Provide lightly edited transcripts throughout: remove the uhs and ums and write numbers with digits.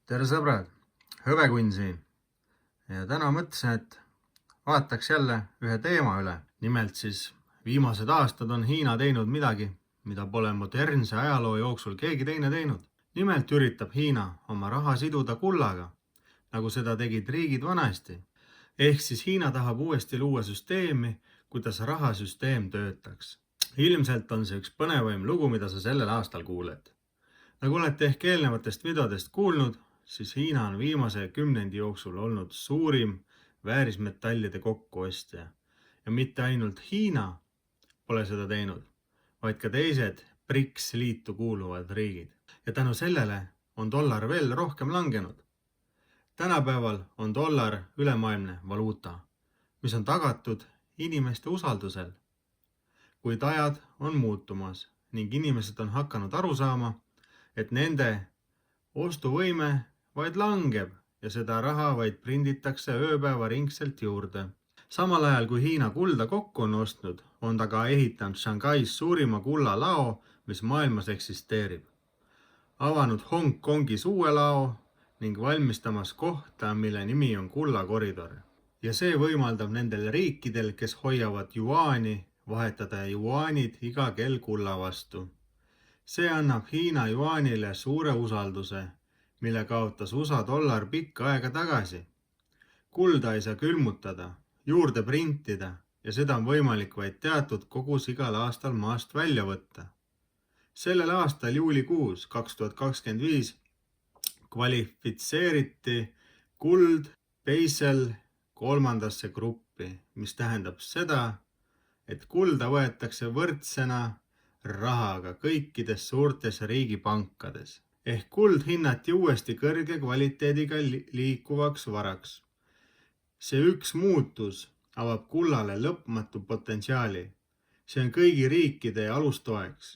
Tere sõbrad, Hõbekunn siin ja täna mõtlesin, et vaataks jälle ühe teema üle. Nimelt siis viimased aastad on Hiina teinud midagi, mida pole modernse ajaloo jooksul keegi teine teinud. Nimelt üritab Hiina oma raha siduda kullaga, nagu seda tegid riigid vanasti. Ehk siis Hiina tahab uuesti luua süsteemi, kuidas rahasüsteem töötaks. Ilmselt on see üks põnevaim lugu, mida sa sellel aastal kuuled. Nagu olete ehk eelnevatest videodest kuulnud, siis Hiina on viimase kümnendi jooksul olnud suurim väärismetallide kokkuostja. Ja mitte ainult Hiina pole seda teinud, vaid ka teised BRICS liitu kuuluvad riigid. Ja tänu sellele on dollar veel rohkem langenud. Tänapäeval on dollar ülemaailmne valuuta, mis on tagatud inimeste usaldusel. Kuid ajad on muutumas ning inimesed on hakanud aru saama, et nende ostuvõime vaid langeb ja seda raha vaid prinditakse ööpäevaringselt juurde. Samal ajal kui Hiina kulda kokku on ostnud, on ta ka ehitanud Shanghais suurima kullalao, mis maailmas eksisteerib. Avanud Hongkongis uue lao ning valmistamas kohta, mille nimi on kullakoridor. Ja see võimaldab nendel riikidel, kes hoiavad juaani, vahetada juaanid iga kell kulla vastu. See annab Hiina juaanile suure usalduse, mille kaotas USA dollar pikka aega tagasi. Kulda ei saa külmutada, juurde printida ja seda on võimalik vaid teatud kogus igal aastal maast välja võtta. Sellel aastal juulikuus 2025 kvalifitseeriti kuld Basel kolmandasse gruppi, mis tähendab seda, et kulda võetakse võrdsena rahaga kõikides suurtes riigipankades. Ehk kuld hinnati uuesti kõrge kvaliteediga liikuvaks varaks. See üks muutus avab kullale lõpmatu potentsiaali. See on kõigi riikide alustoeks.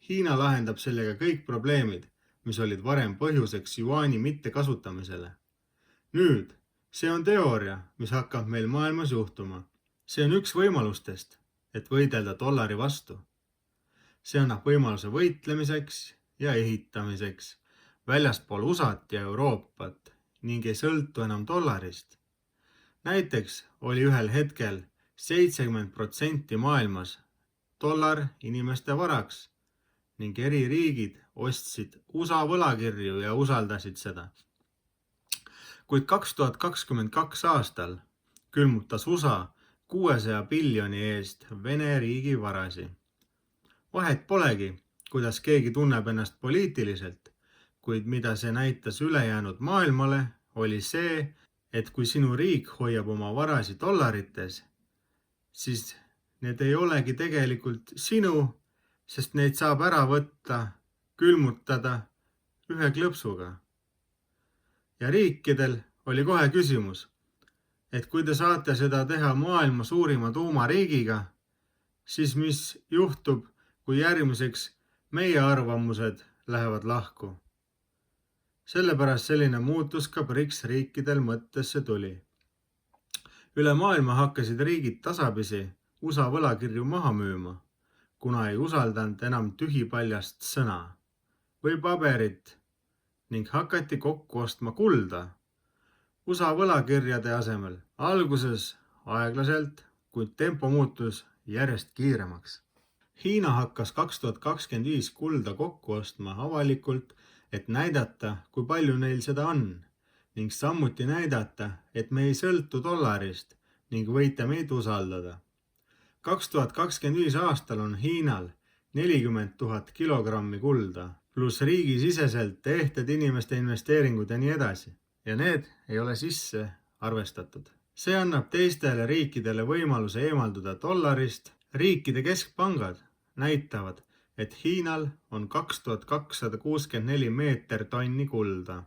Hiina lahendab sellega kõik probleemid, mis olid varem põhjuseks juaani mitte kasutamisele. Nüüd, see on teooria, mis hakkab meil maailmas juhtuma. See on üks võimalustest, et võidelda dollari vastu. See annab võimaluse võitlemiseks ja ehitamiseks väljaspool USA-t ja Euroopat ning ei sõltu enam dollarist. Näiteks oli ühel hetkel 70% maailmas dollar inimeste varaks ning eri riigid ostsid USA võlakirju ja usaldasid seda. Kuid 2022 aastal külmutas USA 600 biljoni eest Vene riigi varasi. Vahet polegi, kuidas keegi tunneb ennast poliitiliselt, kuid mida see näitas ülejäänud maailmale, oli see, et kui sinu riik hoiab oma varasi dollarites, siis need ei olegi tegelikult sinu, sest neid saab ära võtta, külmutada ühe klõpsuga. Ja riikidel oli kohe küsimus, et kui te saate seda teha maailma suurima tuumariigiga, siis mis juhtub, kui järgmiseks meie arvamused lähevad lahku. Sellepärast selline muutus ka BRICS riikidel mõttesse tuli. Üle maailma hakkasid riigid tasapisi USA võlakirju maha müüma, kuna ei usaldanud enam tühipaljast sõna või paberit ning hakati kokku ostma kulda USA võlakirjade asemel. Alguses aeglaselt, kuid tempo muutus järjest kiiremaks. Hiina hakkas 2025 kulda kokku ostma avalikult, et näidata, kui palju neil seda on, ning samuti näidata, et me ei sõltu dollarist ning võite meid usaldada. 2025 aastal on Hiinal 40 000 kilogrammi kulda, pluss riigisiseselt tehtud inimeste investeeringud ja nii edasi. Ja need ei ole sisse arvestatud. See annab teistele riikidele võimaluse eemalduda dollarist. Riikide keskpangad näitavad, et Hiinal on 2264 meeter tonni kulda,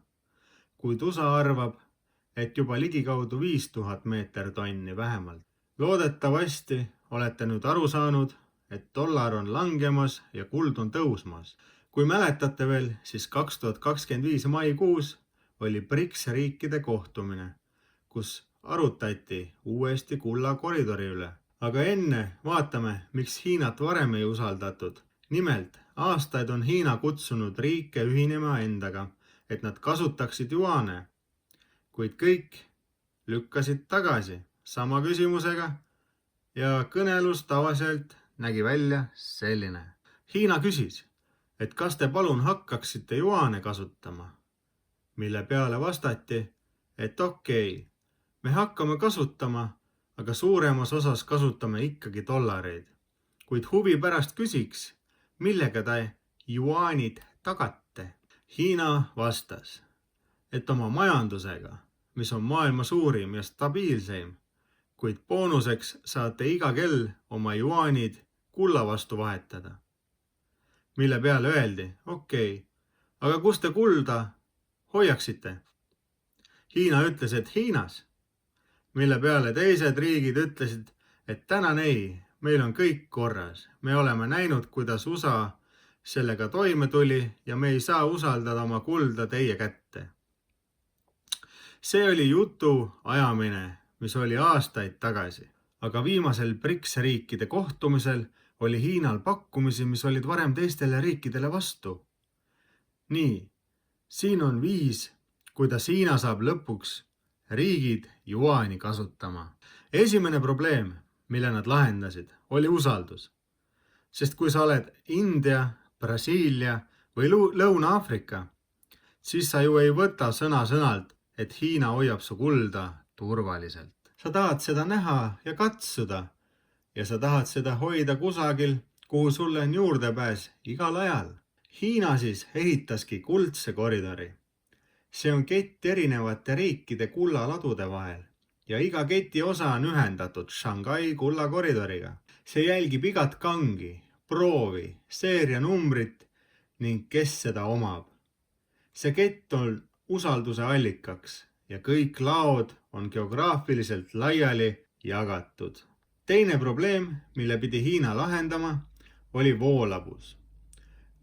kuid USA arvab, et juba ligikaudu 5000 meeter tonni vähemalt. Loodetavasti olete nüüd aru saanud, et dollar on langemas ja kuld on tõusmas. Kui mäletate veel, siis 2025 maikuus oli BRICS riikide kohtumine, kus arutati uuesti kullakoridori üle. Aga enne vaatame, miks Hiinat varem ei usaldatud. Nimelt, aastaid on Hiina kutsunud riike ühinema endaga, et nad kasutaksid juaane, kuid kõik lükkasid tagasi sama küsimusega ja kõnelus tavaliselt nägi välja selline. Hiina küsis, et kas te palun hakkaksite juaane kasutama, mille peale vastati, et okei, me hakkame kasutama, aga suuremas osas kasutame ikkagi dollareid, kuid huvi pärast küsiks, millega te juaanid tagate. Hiina vastas, et oma majandusega, mis on maailma suurim ja stabiilseim, kuid boonuseks saate iga kell oma juaanid kulla vastu vahetada. Mille peale öeldi, okei, aga kus te kulda hoiaksite? Hiina ütles, et Hiinas, mille peale teised riigid ütlesid, et tänan ei, meil on kõik korras. Me oleme näinud, kuidas USA sellega toime tuli ja me ei saa usaldada oma kulda teie kätte. See oli jutu ajamine, mis oli aastaid tagasi, aga viimasel BRICS riikide kohtumisel oli Hiinal pakkumisi, mis olid varem teistele riikidele vastu. Nii, siin on viis, kuidas Hiina saab lõpuks riigid juaani kasutama. Esimene probleem, mille nad lahendasid, oli usaldus. Sest kui sa oled India, Brasiilia või Lõuna-Aafrika, siis sa ju ei võta sõna-sõnalt, et Hiina hoiab su kulda turvaliselt. Sa tahad seda näha ja katsuda ja sa tahad seda hoida kusagil, kuhu sulle on juurdepääs igal ajal. Hiina siis ehitaski kuldse koridori. See on kett erinevate riikide kullaladude vahel ja iga keti osa on ühendatud Shanghai kullakoridoriga. See jälgib igat kangi, proovi, seerianumbrit ning kes seda omab. See kett on usalduse allikaks ja kõik laod on geograafiliselt laiali jagatud. Teine probleem, mille pidi Hiina lahendama, oli voolavus.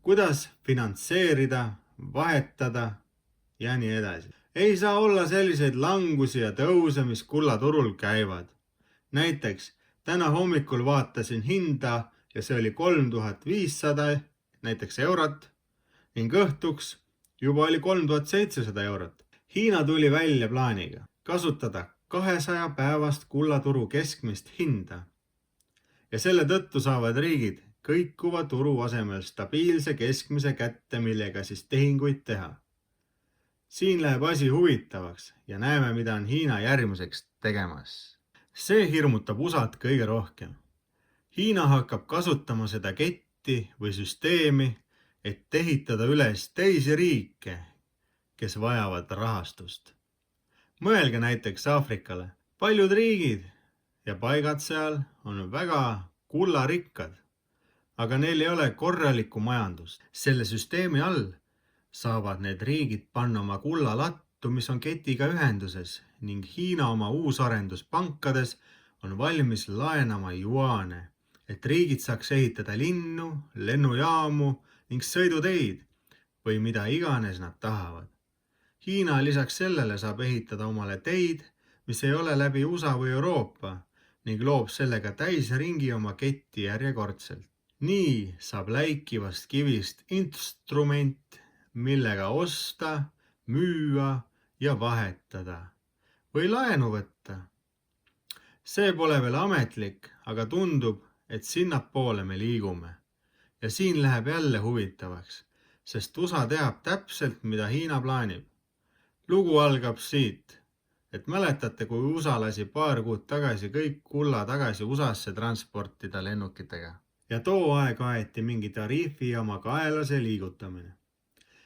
Kuidas finantseerida, vahetada ja nii edasi. Ei saa olla selliseid langusi ja tõuse, mis kullaturul käivad. Näiteks täna hommikul vaatasin hinda ja see oli 3500 näiteks eurot ning õhtuks juba oli 3700 eurot. Hiina tuli välja plaaniga kasutada 200 päevast kullaturu keskmist hinda. Ja selle tõttu saavad riigid kõikuva turu asemel stabiilse keskmise kätte, millega siis tehinguid teha. Siin läheb asi huvitavaks ja näeme, mida on Hiina järgmiseks tegemas. See hirmutab USA't kõige rohkem. Hiina hakkab kasutama seda ketti või süsteemi, et ehitada üles teisi riike, kes vajavad rahastust. Mõelge näiteks Aafrikale. Paljud riigid ja paigad seal on väga kullarikkad, aga neil ei ole korralikku majandust. Selle süsteemi all saavad need riigid panna oma kullalattu, mis on ketiga ühenduses ning Hiina oma uusarenduspankades on valmis laenama juaane, et riigid saaks ehitada linnu, lennujaamu ning sõiduteid või mida iganes nad tahavad. Hiina lisaks sellele saab ehitada omale teid, mis ei ole läbi USA või Euroopa ning loob sellega täisringi oma ketti järjekordselt. Nii saab läikivast kivist instrument, millega osta, müüa ja vahetada või laenu võtta. See pole veel ametlik, aga tundub, et sinnapoole me liigume. Ja siin läheb jälle huvitavaks, sest USA teab täpselt, mida Hiina plaanib. Lugu algab siit, et mäletate, kui USA lasi paar kuud tagasi kõik kulla tagasi USAsse transportida lennukitega. Ja too aeg aeti mingi tariifi ja oma kaelase liigutamine.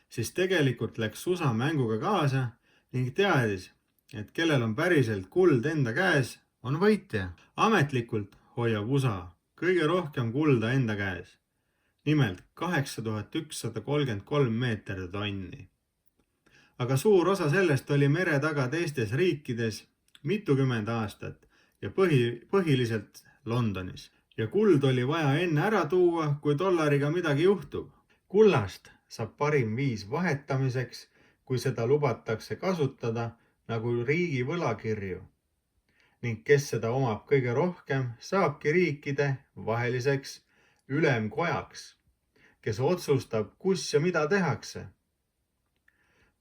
Siis tegelikult läks USA mänguga kaasa ning teadis, et kellel on päriselt kuld enda käes, on võitja. Ametlikult hoiab USA kõige rohkem kulda enda käes. Nimelt 8133 meetritonni. Aga suur osa sellest oli mere taga teistes riikides mitukümmend aastat ja põhiliselt Londonis. Ja kuld oli vaja enne ära tuua, kui dollariga midagi juhtub. Kullast saab parim viis vahetamiseks, kui seda lubatakse kasutada nagu riigi võlakirju. Ning kes seda omab kõige rohkem, saabki riikide vaheliseks ülemkojaks, kes otsustab, kus ja mida tehakse.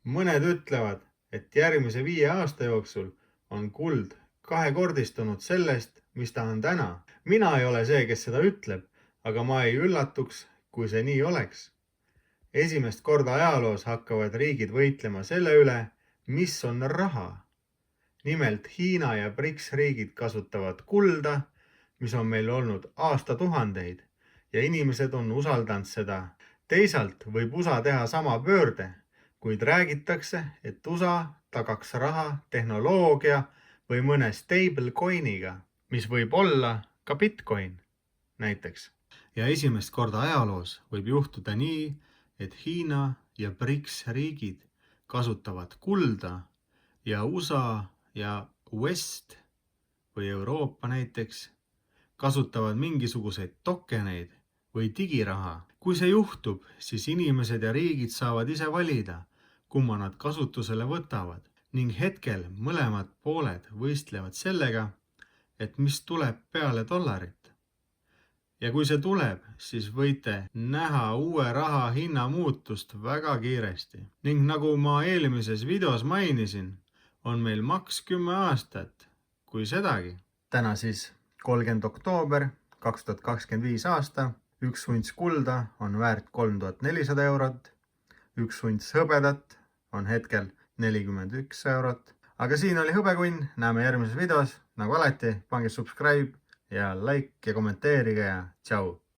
Mõned ütlevad, et järgmise 5 aasta jooksul on kuld kahekordistunud sellest, mis ta on täna. Mina ei ole see, kes seda ütleb, aga ma ei üllatuks, kui see nii oleks. Esimest korda ajaloos hakkavad riigid võitlema selle üle, mis on raha. Nimelt Hiina ja BRICS riigid kasutavad kulda, mis on meil olnud aastatuhandeid ja inimesed on usaldanud seda. Teisalt võib USA teha sama pöörde, kuid räägitakse, et USA tagaks raha tehnoloogia või mõne stablecoiniga, mis võib olla ka Bitcoin näiteks. Ja esimest korda ajaloos võib juhtuda nii, et Hiina ja BRICS riigid kasutavad kulda ja USA ja West või Euroopa näiteks kasutavad mingisuguseid tokeneid või digiraha. Kui see juhtub, siis inimesed ja riigid saavad ise valida, kumma nad kasutusele võtavad ning hetkel mõlemad pooled võistlevad sellega, et mis tuleb peale dollarit. Ja kui see tuleb, siis võite näha uue raha hinna muutust väga kiiresti. Ning nagu ma eelmises videos mainisin, on meil maks 10 aastat, kui sedagi. Täna siis 30. oktoober 2025 aasta. 1 unts kulda on väärt 3400 eurot. 1 unts hõbedat on hetkel 41 eurot. Aga siin oli Hõbekunn, näeme järgmises videos. Nagu alati, pange subscribe ja like ja kommenteerige ja tšau!